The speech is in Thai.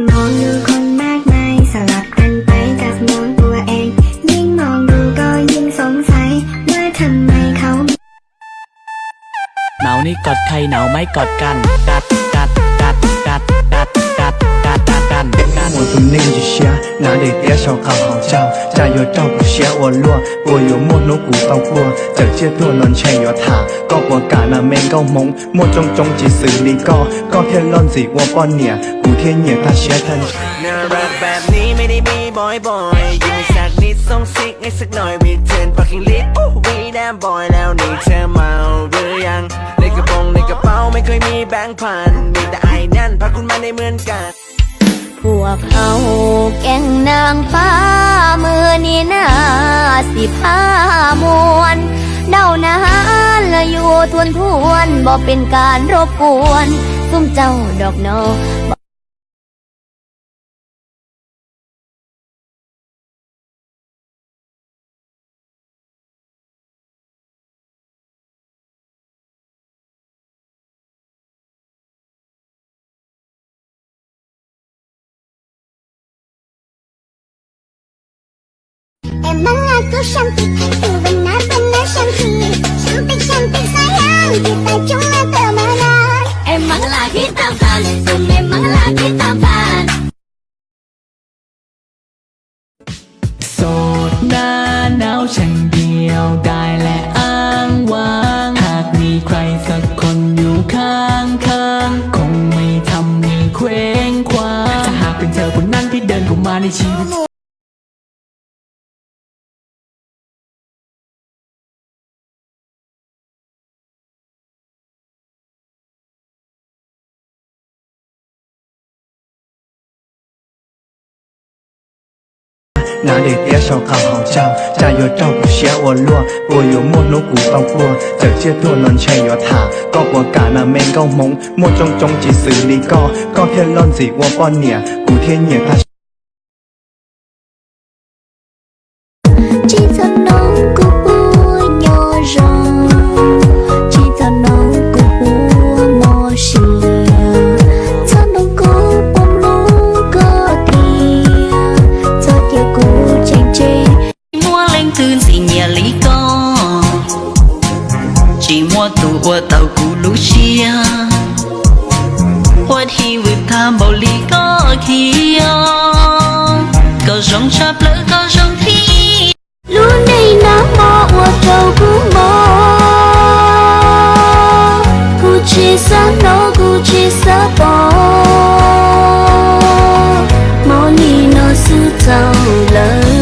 มองดูคนมากมายสลับกันไปกับมองตัวเองยิ่งมองดูก็ยิ่งสงสัยว่าทำไมเขาหนาวนี่กอดใครหนาวไม่กอดกันกัด我读那个下，哪里点小刚好照，加油照顾些我落，我有莫努古到过，这街多乱车有他，ก็我干那没够懵，莫中几时里ก็天乱子我半年，古天也他写他。น่ารักแบบนี้ไม่ได้มีบ่อยยิ้มสักนิดส่งซิกให้สักหน่อยรีเทิร์นปักกิ่งลิตวีแดมบอยแล้วนี่เธอเมาหรือยังในกระโปรงในกระเป๋าไม่เคยมีแบงค์พันมีแต่ไอ้นั่นพาคุณมาได้เหมือนกันพวกเขาแก่งนางฟ้ามือนี่นาสิพามวนเดานานละอยู่ทวนบ่เป็นการรบกวนซุ่มเจ้าดอกนอEmang aku cantik, itu benar-benar cantik. Cantik sayang, kita cuma temenan. Emanglah kita fun, memanglah kita fun โสดหน้าหนาวฉันเดียวได้และอ้างว้างหากมีใครสักคนอยู่ข้างคงไม่ทำให้เคว้งคว้างถ้าหากเป็นเธอคนนั้นที่เดินเข้ามาในชีวิต哪里点小刚好照，加油照顾些我落，我有莫努古到过，这街多乱车有他，ก็我干那没够懵，莫中几时里ก็天乱子我半年，古天也他。chỉ cho nó cứ bua nhỏ rong chỉ cho nó cứ bua mò xìa cho nó cứ bông lung cơ thìa cho tia cũ chênh chê mua lên thương gì nhà lý co chỉ mua tủ của tàu cũ lũ chia what he with tham bảo lý có kia có rong chắp lỡ có rong thi luôn đây nó mò ua trâu cũ mò cú chia xa nó cú chia xa bỏ mò ni nó sư giàu lời